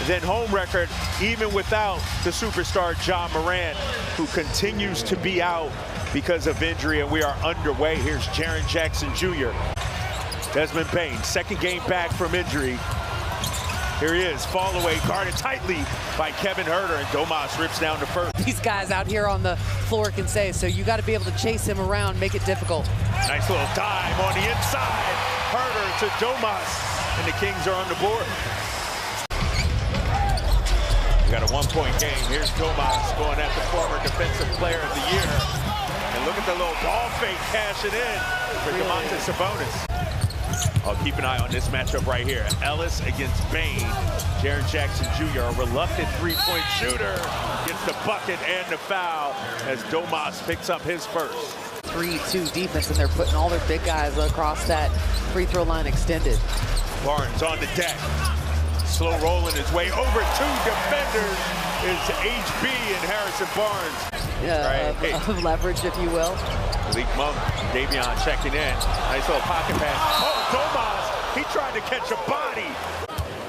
then home record, even without the superstar Ja Morant, who continues to be out because of injury, and we are underway. Here's Jaren Jackson Jr. Desmond Bane, second game back from injury. Here he is, fall away, guarded tightly by Kevin Huerter, and Domas rips down the first. These guys out here on the floor can say, so you got to be able to chase him around, make it difficult. Nice little dive on the inside. Huerter to Domas, and the Kings are on the board. We got a one-point game. Here's Domas going at the former Defensive Player of the Year. And look at the little ball fake cashing in for Domantas Sabonis. I'll keep an eye on this matchup right here. Ellis against Bane. Jaren Jackson Jr., a reluctant three-point shooter, gets the bucket and the foul as Domas picks up his first. 3-2 defense, and they're putting all their big guys across that free throw line extended. Barnes on the deck. Slow rolling his way over two defenders is HB and Harrison Barnes. Of leverage, if you will. Malik Monk, Davion checking in. Nice little pocket pass. Oh, Domas, he tried to catch a body.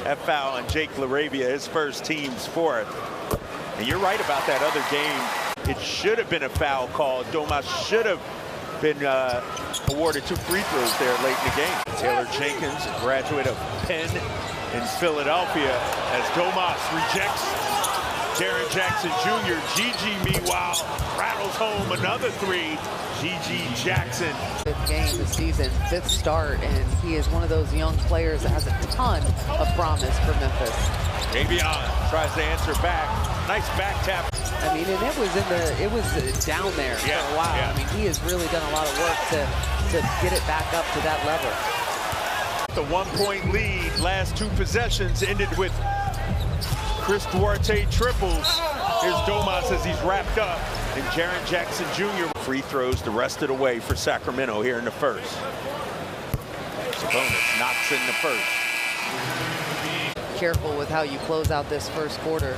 That foul on Jake LaRavia, his first, team's fourth. And you're right about that other game. It should have been a foul call. Domas should have been awarded 2 free throws there late in the game. Taylor Jenkins, a graduate of Penn in Philadelphia, as Domas rejects Jaren Jackson Jr. Gigi, meanwhile, rattles home another 3. Gigi Jackson. 5th game this season, 5th start, and he is one of those young players that has a ton of promise for Memphis. Davion tries to answer back. Nice back tap. I mean, and it was down there for a while. Yeah. I mean, he has really done a lot of work to get it back up to that level. The 1-point lead, last 2 possessions ended with Chris Duarte triples. Here's Domas as he's wrapped up, and Jaren Jackson Jr. free throws the rest of the way for Sacramento here in the first. Sabonis knocks in the first. Careful with how you close out this first quarter.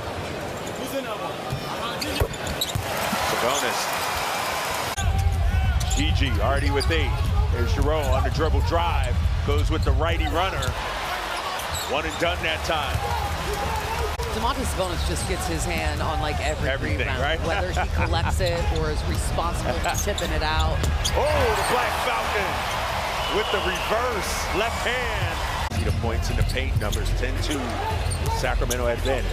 Sabonis. Gigi already with 8. There's Jerome on the dribble drive. Goes with the righty runner. One and done that time. Domantas Sabonis just gets his hand on like everything, rebound, right? Whether he collects it or is responsible for tipping it out. Oh, the Black Falcon with the reverse left hand. See the points in the paint numbers, 10-2, Sacramento advantage.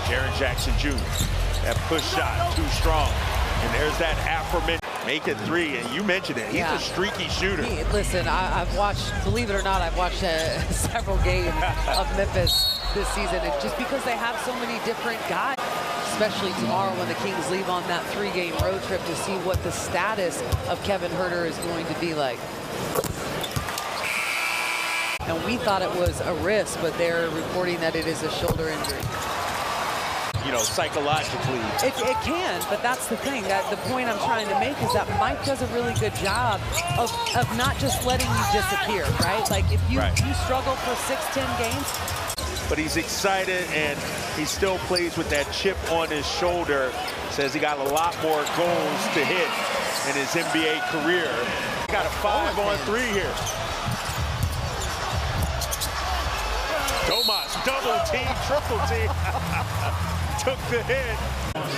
Jaren Jackson Jr., that push shot, too strong. And there's that aforementioned make it 3, and you mentioned it. He's a streaky shooter. Listen, I've watched, believe it or not, I've watched several games of Memphis this season, and just because they have so many different guys, especially tomorrow when the Kings leave on that 3-game road trip to see what the status of Kevin Huerter is going to be like. And we thought it was a wrist, but they're reporting that it is a shoulder injury. You know, psychologically. It can, but that's the thing. The point I'm trying to make is that Mike does a really good job of not just letting you disappear, right? Like if you struggle for 6-10 games. But he's excited, and he still plays with that chip on his shoulder. Says he got a lot more goals to hit in his NBA career. Got a 5-on-3 here. Domas, double team, triple team. Took the hit.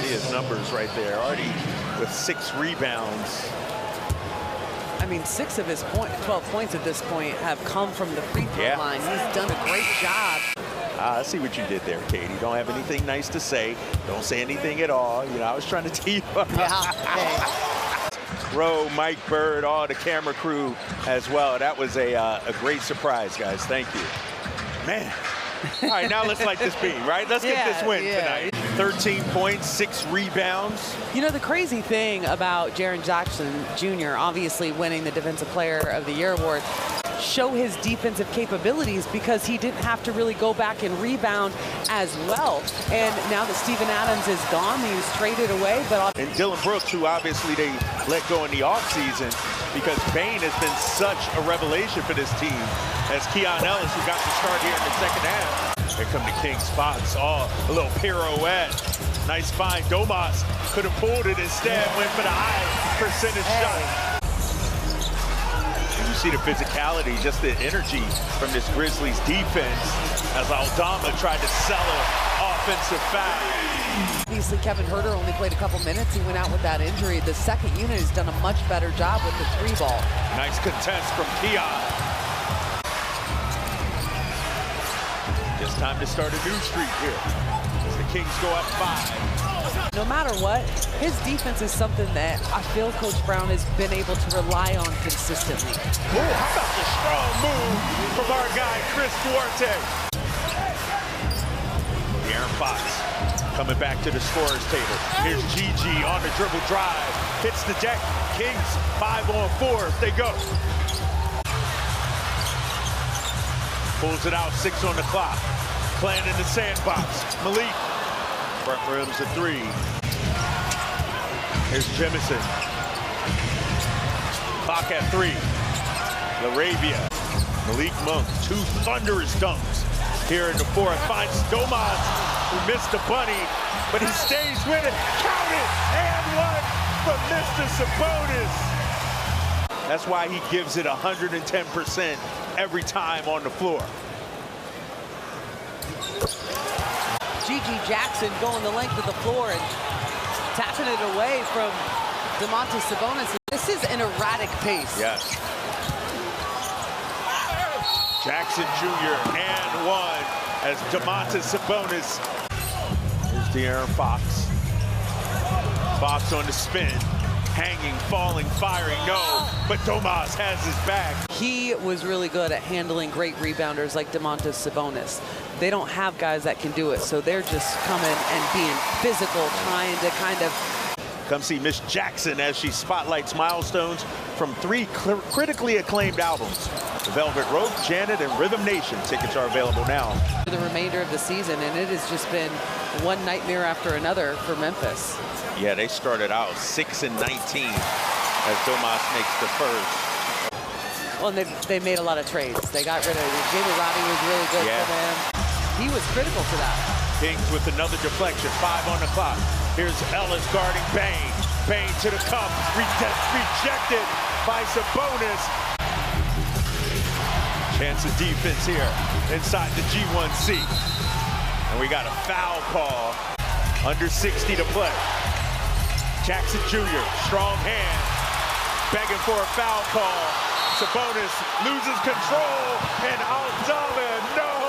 See his numbers right there. Already with 6 rebounds. I mean, 6 of his 12 points at this point have come from the free throw line. He's done a great job. I see what you did there, Katie. Don't have anything nice to say. Don't say anything at all. You know, I was trying to tee you up. Rowe, Mike Bird, all the camera crew as well. That was a great surprise, guys. Thank you. Man. All right, now let's light this beam, right? Let's get this win tonight. 13 points, 6 rebounds. You know, the crazy thing about Jaren Jackson Jr. obviously winning the Defensive Player of the Year award show his defensive capabilities, because he didn't have to really go back and rebound as well. And now that Steven Adams is gone, he was traded away. And Dylan Brooks, who obviously they let go in the offseason, because Bane has been such a revelation for this team, as Keon Ellis, who got the start here in the second half. Here come the Kings spots. Oh, a little pirouette. Nice find. Domas could have pulled it, instead went for the high percentage shot. see the physicality, just the energy from this Grizzlies defense as Aldama tried to sell an offensive foul. Obviously, Kevin Huerter only played a couple minutes. He went out with that injury. The second unit has done a much better job with the three ball. Nice contest from Keon. Just time to start a new streak here as the Kings go up 5. No matter what, his defense is something that I feel Coach Brown has been able to rely on consistently. Ooh, how about the strong move from our guy, Chris Duarte? De'Aaron Fox coming back to the scorer's table. Here's Gigi on the dribble drive. Hits the deck. Kings 5-on-4 if they go. Pulls it out, 6 on the clock. Playing in the sandbox. Malik. Front rims a 3. Here's Jemison. Clock at 3. LaRavia. Malik Monk. 2 thunderous dunks here in the 4th. Finds Domantas, who missed the bunny, but he stays with it. Count it! And one from Mr. Sabonis. That's why he gives it 110% every time on the floor. Gigi Jackson going the length of the floor and tapping it away from Domantas Sabonis. This is an erratic pace. Yes. Jackson Jr. and 1 as Domantas Sabonis. Here's De'Aaron Fox. Fox on the spin. Hanging, falling, firing, no. But Domas has his back. He was really good at handling great rebounders like Domantas Sabonis. They don't have guys that can do it, so they're just coming and being physical, trying to kind of... Come see Miss Jackson as she spotlights milestones from 3 critically acclaimed albums. Velvet Rope, Janet, and Rhythm Nation. Tickets are available now. For the remainder of the season, and it has just been one nightmare after another for Memphis. Yeah, they started out 6-19 as Domas makes the first. Well, and they made a lot of trades. They got rid of Jamie Roddy was really good for them. He was critical to that. Kings with another deflection, 5 on the clock. Here's Ellis guarding Bain. Bain to the cup, rejected by Sabonis. Chance of defense here inside the G1C. And we got a foul call, under 60 to play. Jackson Jr., strong hand, begging for a foul call. Sabonis loses control, and Aldama, no!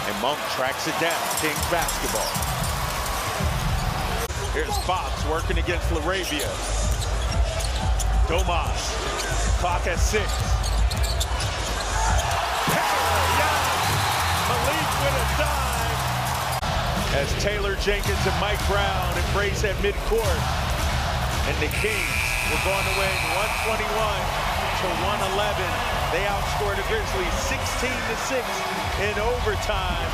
And Monk tracks it down. Kings basketball. Here's Fox working against LaRavia. Domas, clock at 6. Malik with a dime. As Taylor Jenkins and Mike Brown embrace at midcourt. And the Kings will go on to win 121-111. They outscored the Grizzlies 16-6 in overtime.